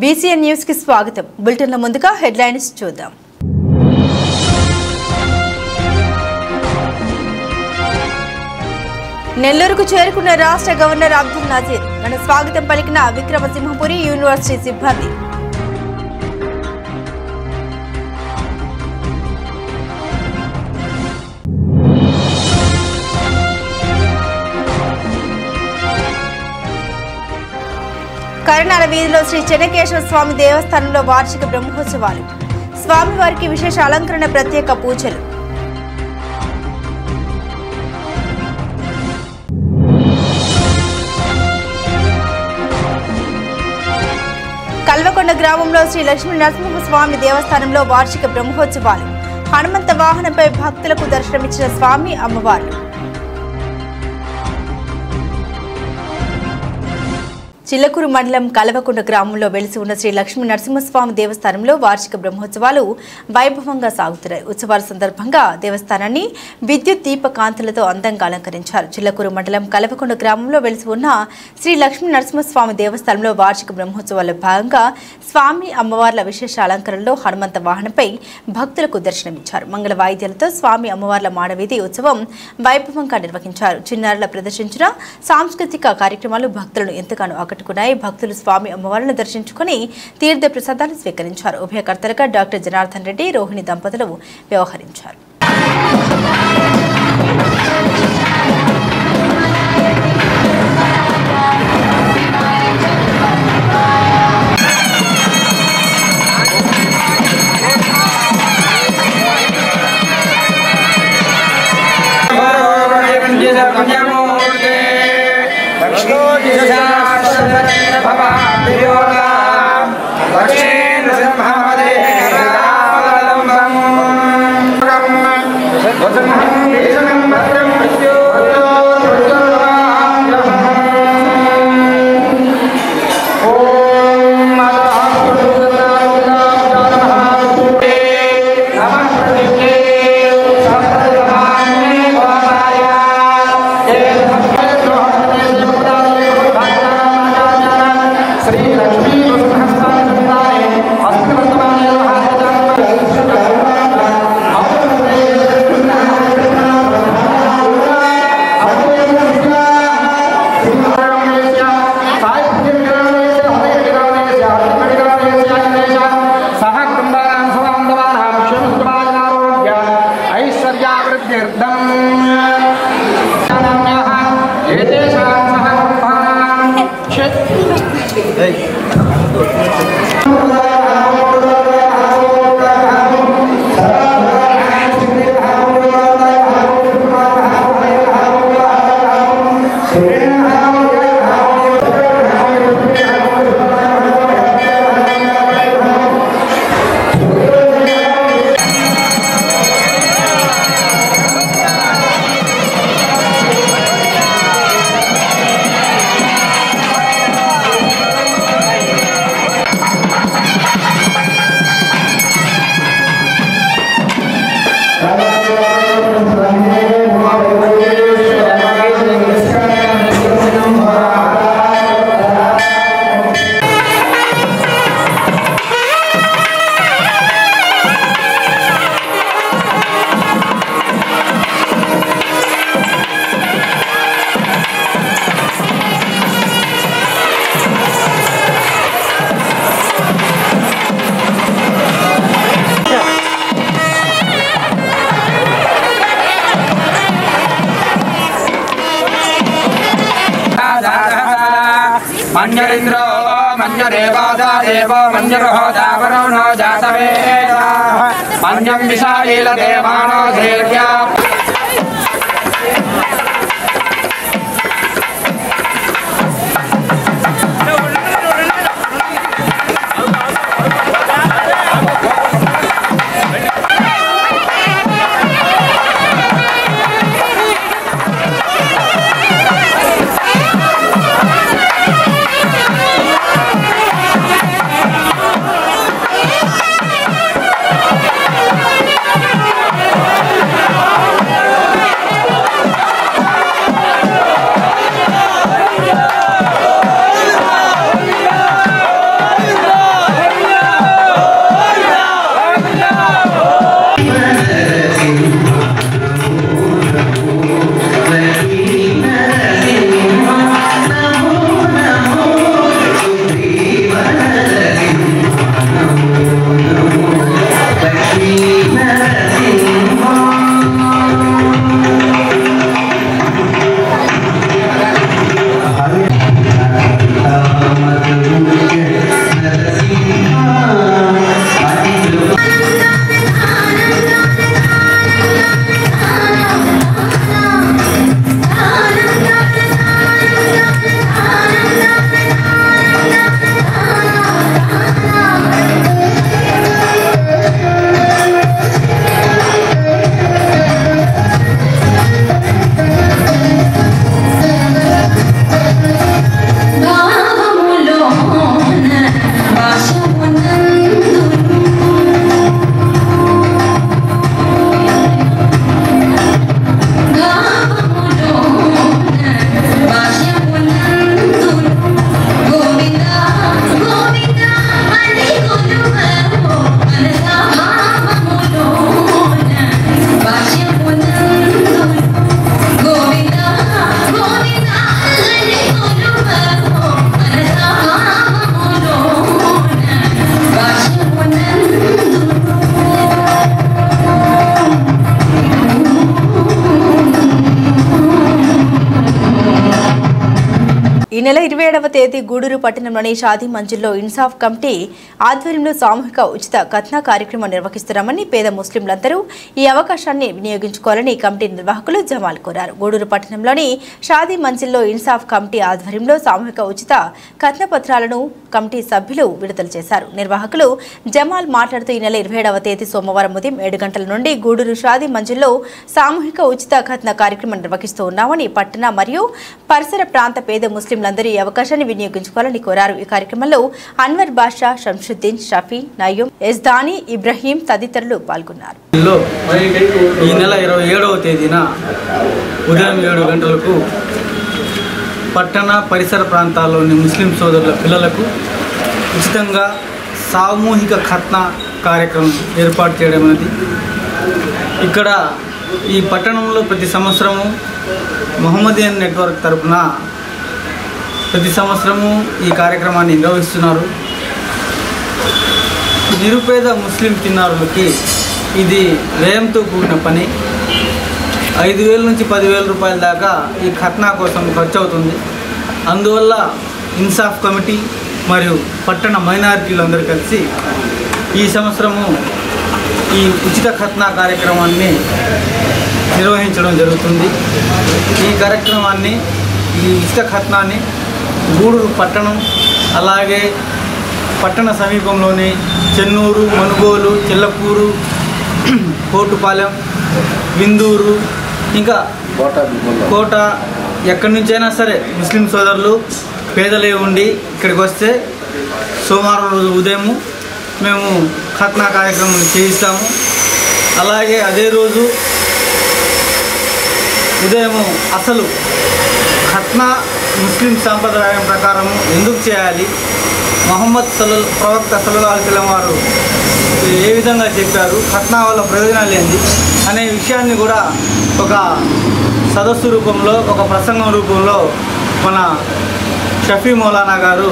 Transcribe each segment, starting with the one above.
BCN news కి స్వాగతం. బులెటిన్ల ముందుగా హెడ్లైన్స్ చూద్దాం. నెల్లూరుకు చేరుకున్న రాష్ట్ర గవర్నర్ అబ్దుల్ నజీర్ ఘన స్వాగతం పలికిన విక్రమసింహపురి యూనివర్సిటీ సిబ్బంది. కరణాల వీధిలో శ్రీ చెన్నకేశవ స్వామి దేవస్థానంలో వార్షిక బ్రహ్మోత్సవాలు. స్వామివారికి విశేష అలంకరణ, ప్రత్యేక పూజలు. కల్వకొండ గ్రామంలో శ్రీ లక్ష్మీ నరసింహస్వామి దేవస్థానంలో వార్షిక బ్రహ్మోత్సవాలు. హనుమంత వాహనంపై భక్తులకు దర్శనమిచ్చిన స్వామి అమ్మవార్లు. చిల్లకూరు మండలం కల్వకొండ గ్రామంలో వెలిసి ఉన్న శ్రీ లక్ష్మీ నరసింహస్వామి దేవస్థానంలో వార్షిక బ్రహ్మోత్సవాలు వైభవంగా సాగుతున్నాయి. ఉత్సవాల సందర్భంగా దేవస్థానాన్ని విద్యుత్ దీప కాంతులతో అందంగా అలంకరించారు. చిల్లకూరు మండలం కల్వకొండ గ్రామంలో వెలిసి ఉన్న శ్రీ లక్ష్మీ నరసింహస్వామి దేవస్థానంలో వార్షిక బ్రహ్మోత్సవాల్లో భాగంగా స్వామి అమ్మవార్ల విశేష అలంకరణలో హనుమంత వాహనంపై భక్తులకు దర్శనమిచ్చారు. మంగళ వాయిద్యాలతో స్వామి అమ్మవార్ల మాడవీధి ఉత్సవం వైభవంగా నిర్వహించారు. చిన్నారుల ప్రదర్శించిన సాంస్కృతిక కార్యక్రమాలు భక్తులను ఎంతగానో ఆకట్టుకున్నాయి. భక్తులు స్వామి అమ్మవారిని దర్శించుకుని తీర్థ ప్రసాదాలు స్వీకరించారు. ఉభయకర్తలుగా డాక్టర్ జనార్దన్ రెడ్డి, రోహిణి దంపతులు వ్యవహరించారు. मंजरिंद्रो मंजरेवादा देवो मंजरो दावरो जातवेदा मंजं विशालील देवानो धैर्या ఈ నెల 27వ తేదీ గూడూరు పట్టణంలోని షాదీ మంజిల్లో ఇన్సాఫ్ కమిటీ ఆధ్వర్యంలో సామూహిక ఉచిత కథన కార్యక్రమం నిర్వహిస్తున్నామని పేద ముస్లింలందరూ ఈ అవకాశాన్ని వినియోగించుకోవాలని కమిటీ నిర్వాహకులు జమాల్ కోరారు. గూడూరు పట్టణంలోని షాదీ మంజిల్లో ఇన్సాఫ్ కమిటీ ఆధ్వర్యంలో సామూహిక ఉచిత కథన పత్రాలను కమిటీ సభ్యులు విడుదల చేశారు. నిర్వాహకులు జమాల్ మాట్లాడుతూ ఈ నెల 27వ తేదీ సోమవారం ఉదయం 7 గంటల నుండి గూడూరు షాదీ మంజిల్లో సామూహిక ఉచిత కథన కార్యక్రమం నిర్వహిస్తూ ఉన్నామని పట్టణ మరియు పరిసర ప్రాంత పేద ముస్లింలందరూ ఈ అవకాశాన్ని వినియోగించుకోవాలని కోరారు. ఈ కార్యక్రమంలో అన్వర్ బాషా, షంషుద్దీన్, షఫీ, నయ్యూం, ఎస్దాని, ఇబ్రహీం తదితరులు పాల్గొన్నారు. ఈ నెల 27వ తేదీన ఉదయం 7 గంటలకు పట్టణ పరిసర ప్రాంతాల్లోని ముస్లిం సోదరుల పిల్లలకు ఉచితంగా సామూహిక ఖత్న కార్యక్రమం ఏర్పాటు చేయడం అనేది ఇక్కడ ఈ పట్టణంలో ప్రతి సంవత్సరము మొహమ్మదియన్ నెట్వర్క్ తరఫున ప్రతి సంవత్సరము ఈ కార్యక్రమాన్ని నిర్వహిస్తున్నారు. నిరుపేద ముస్లిం చిన్నారులకి ఇది వ్యయంతో కూడిన పని. 5,000 నుంచి 10,000 రూపాయల దాకా ఈ ఖత్నా కోసం ఖర్చు అవుతుంది. అందువల్ల ఇన్సాఫ్ కమిటీ మరియు పట్టణ మైనారిటీలందరూ కలిసి ఈ సంవత్సరము ఈ ఉచిత ఖత్నా కార్యక్రమాన్ని నిర్వహించడం జరుగుతుంది. ఈ కార్యక్రమాన్ని ఈ ఉచిత ఖత్నాన్ని గూడూరు పట్టణం అలాగే పట్టణ సమీపంలోని చెన్నూరు, మనుగోలు, చిల్లకూరు, కోటుపాలెం, విందూరు ఇంకా కోట ఎక్కడి నుంచైనా సరే ముస్లిం సోదరులు పేదలే ఉండి ఇక్కడికి వస్తే సోమవారం రోజు ఉదయం మేము ఖత్నా కార్యక్రమం చేయిస్తాము. అలాగే అదే రోజు ఉదయం అసలు ఖత్నా ముస్లిం సాంప్రదాయం ప్రకారం ఎందుకు చేయాలి, మొహమ్మద్ ప్రవక్త సల్లల్లాహు అలైహి వసల్లం వారు ఏ విధంగా చెప్పారు, ఖత్నా వల్ల ప్రయోజనాలు ఏంటి అనే విషయాన్ని కూడా ఒక సదస్సు రూపంలో, ఒక ప్రసంగం రూపంలో మన షఫీ మౌలానా గారు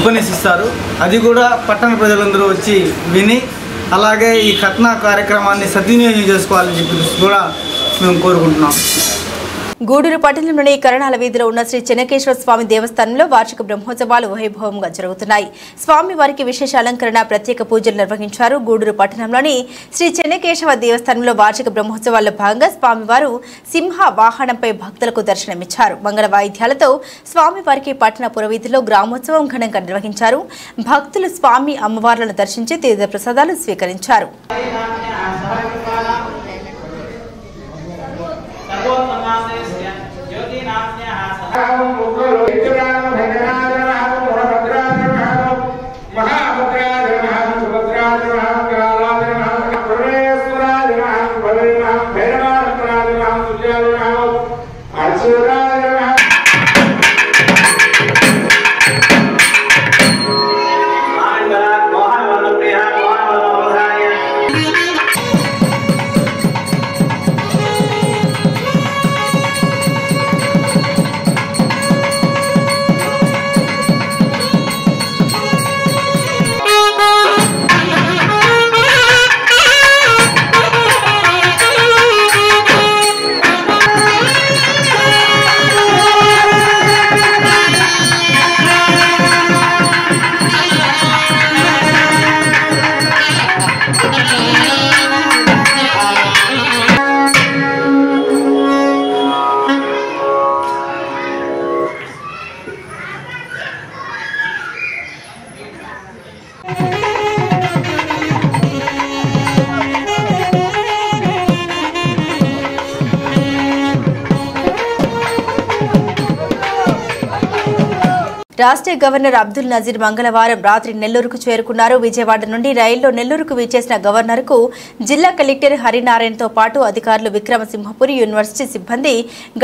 ఉపన్యసిస్తారు. అది కూడా పట్టణ ప్రజలందరూ వచ్చి విని అలాగే ఈ ఖత్నా కార్యక్రమాన్ని సద్వినియోగం చేసుకోవాలని చెప్పి కూడా మేము కోరుకుంటున్నాం. గూడూరు పట్టణంలోని కరణాల వీధిలో ఉన్న శ్రీ చెన్నకేశ్వర స్వామి దేవస్థానంలో వార్షిక బ్రహ్మోత్సవాలు వైభవంగా జరుగుతున్నాయి. స్వామి వారికి విశేష అలంకరణ, ప్రత్యేక పూజలు నిర్వహించారు. గూడూరు పట్టణంలోని శ్రీ చెన్నకేశవ దేవస్థానంలో వార్షిక బ్రహ్మోత్సవాల్లో భాగంగా స్వామివారు సింహ వాహనంపై భక్తులకు దర్శనమిచ్చారు. మంగళ వాయిద్యాలతో స్వామివారికి పట్టణ పురవీధిలో గ్రామోత్సవం ఘనంగా నిర్వహించారు. భక్తులు స్వామి అమ్మవార్లను దర్శించి తీర్థ ప్రసాదాలు స్వీకరించారు. రాష్ట్ర గవర్నర్ అబ్దుల్ నజీర్ మంగళవారం రాత్రి నెల్లూరుకు చేరుకున్నారు. విజయవాడ నుండి రైల్లో నెల్లూరుకు విచ్చేసిన గవర్నర్కు జిల్లా కలెక్టర్ హరినారాయణతో పాటు అధికారులు, విక్రమసింహపురి యూనివర్సిటీ సిబ్బంది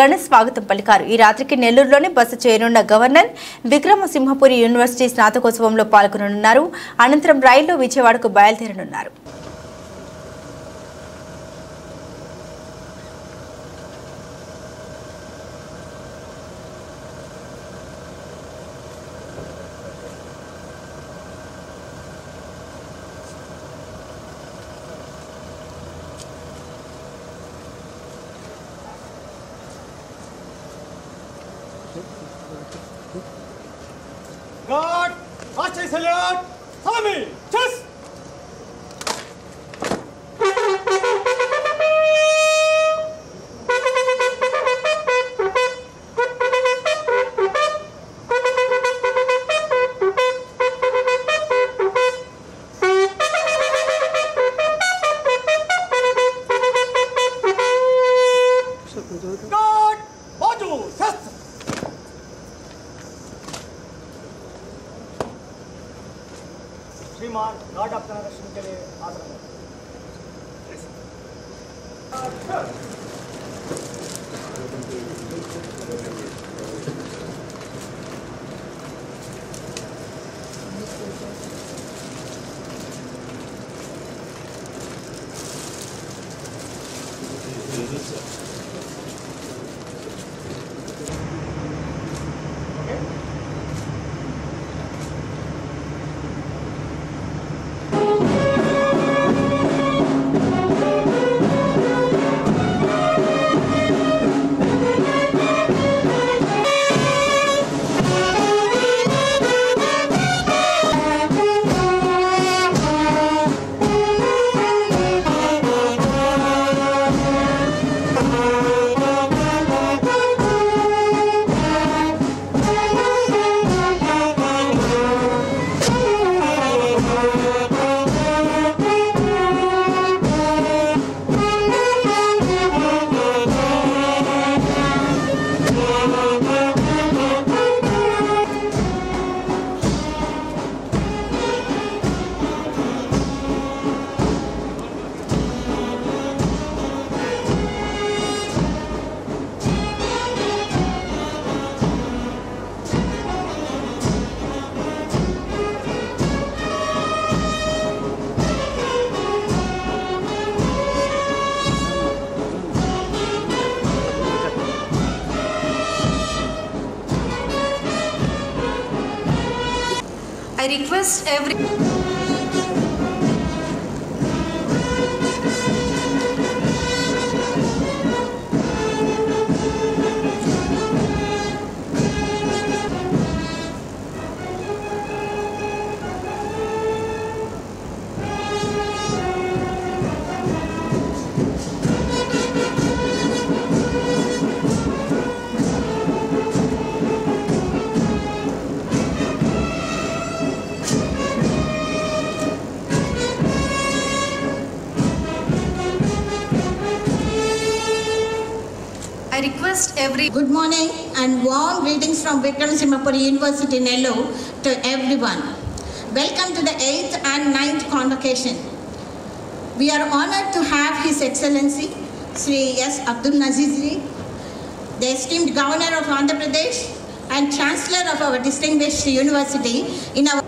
ఘన స్వాగతం పలికారు. ఈ రాత్రికి నెల్లూరులోనే బస చేయనున్న గవర్నర్ విక్రమసింహపురి యూనివర్సిటీ స్నాతకోత్సవంలో పాల్గొననున్నారు. అనంతరం రైల్లో విజయవాడకు బయలుదేరనున్నారు. Thank you. God, Master Salute, follow me, just. God, Baju, Shastra. श्रीमान गार्ड अपना दर्शन के लिए आग्रह I request every Good morning and warm greetings from Vikramsimhapuri University, Nellore to everyone. Welcome to the 8th and 9th convocation. We are honored to have His Excellency Sri S. Abdul Nazir, the esteemed Governor of Andhra Pradesh and Chancellor of our distinguished university in our.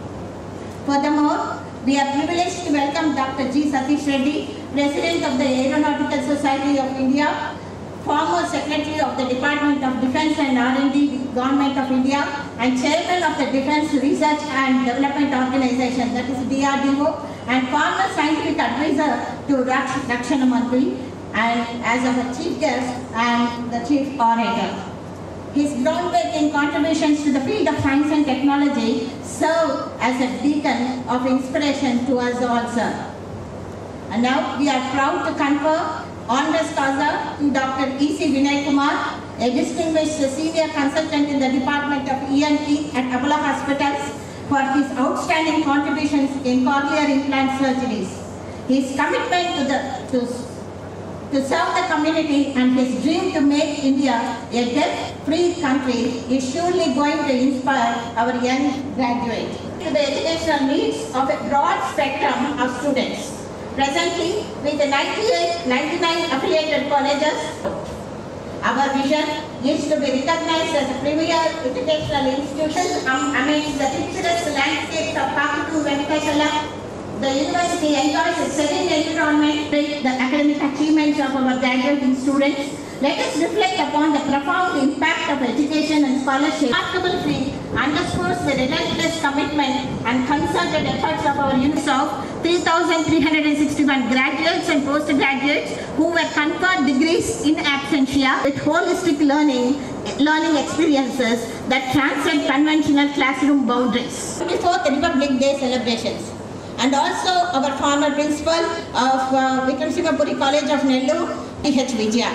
Furthermore, we are privileged to welcome Dr. G. Satish Reddy, President of the Aeronautical Society of India, former Secretary of the Department of Defence and R&D, Government of India, and Chairman of the Defence Research and Development Organization, that is DRDO, and former Scientific Advisor to Rakshana Mantri, and as our Chief Guest and the Chief Orator. His groundbreaking contributions to the field of science and technology serve as a beacon of inspiration to us all, sir. And now we are proud to confer Honoris Causa to Dr. E.C. Vinay Kumar, a distinguished senior consultant in the Department of ENT at Apollo Hospitals, for his outstanding contributions in cochlear implant surgeries. His commitment to serve the community and his dream to make India a debt-free country is surely going to inspire our young graduates to the educational needs of a broad spectrum of students. Presently, with the 99 affiliated colleges, our vision is to be recognized as a premier educational institution amidst the picturesque landscapes of Kakadu Venkatachala. The university enjoys a serene environment with the academic achievements of our graduating students. Let us reflect upon the profound impact of education and scholarship. Remarkable feat underscores the relentless commitment and concerted efforts of our units of 3,361 graduates and postgraduates who were conferred degrees in absentia with holistic learning, learning experiences that transcend conventional classroom boundaries. 24th Republic Day celebrations. And also our former principal of Vikramsingapuri College of Nellore, T.H. Vijaya.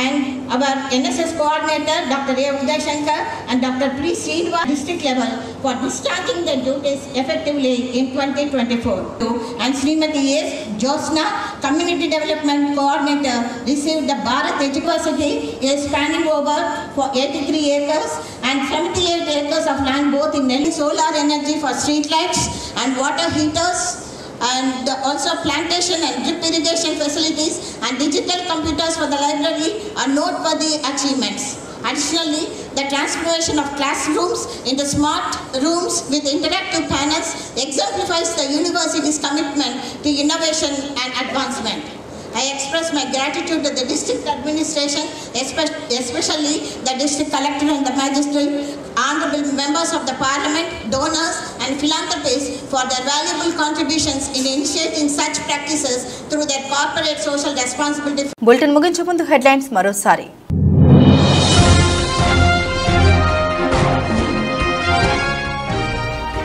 And our NSS coordinator, Dr. A. Uday Shankar and Dr. P. Srinivas, district level, for discharging their duties effectively in 2024. And Srimati S. Josna, Community Development Coordinator, received the Bharat University, spanning over for 83 acres and 78 acres of land, both in Nellore. Solar energy for street lights and water heaters, and also plantation and drip irrigation facilities and digital computers for the library are noteworthy achievements. Additionally, the transformation of classrooms into smart rooms with interactive panels exemplifies the university's commitment to innovation and advancement. I express my gratitude to the district administration, especially the district collector and the magistrate, honorable members of the parliament, donors and philanthropists for their valuable contributions in initiating such practices through their corporate social responsibility. Bulletin ముగించే ముందు headlines మరోసారి.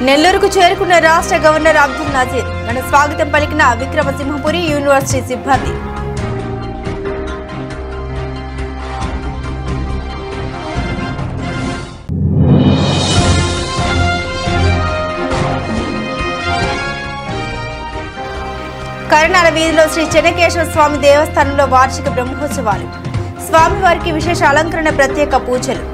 నెల్లూరుకు చేరుకున్న రాష్ట్ర governor Abdul Nazir ఘన స్వాగతం పలికిన Vikrama Simhapuri university సిబ్బంది. కరణాల వీధిలో శ్రీ చెన్నకేశవ స్వామి దేవస్థానంలో వార్షిక బ్రహ్మోత్సవాలు. స్వామివారికి విశేష అలంకరణ, ప్రత్యేక పూజలు.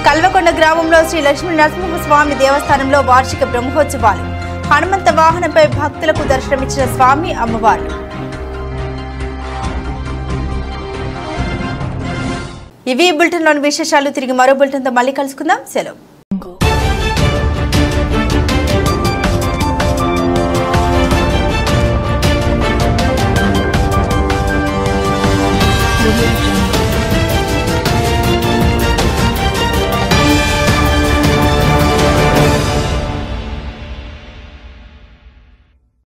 కల్వకొండ గ్రామంలో శ్రీ లక్ష్మీ నరసింహస్వామి దేవస్థానంలో వార్షిక బ్రహ్మోత్సవాలు. హనుమంత వాహనంపై భక్తులకు దర్శనమిచ్చిన స్వామి అమ్మవార్లు. ఇవి బులెటిన్లోని విశేషాలు. తిరిగి మరో బులెటిన్తో మళ్ళీ కలుసుకుందాం. సెలవు.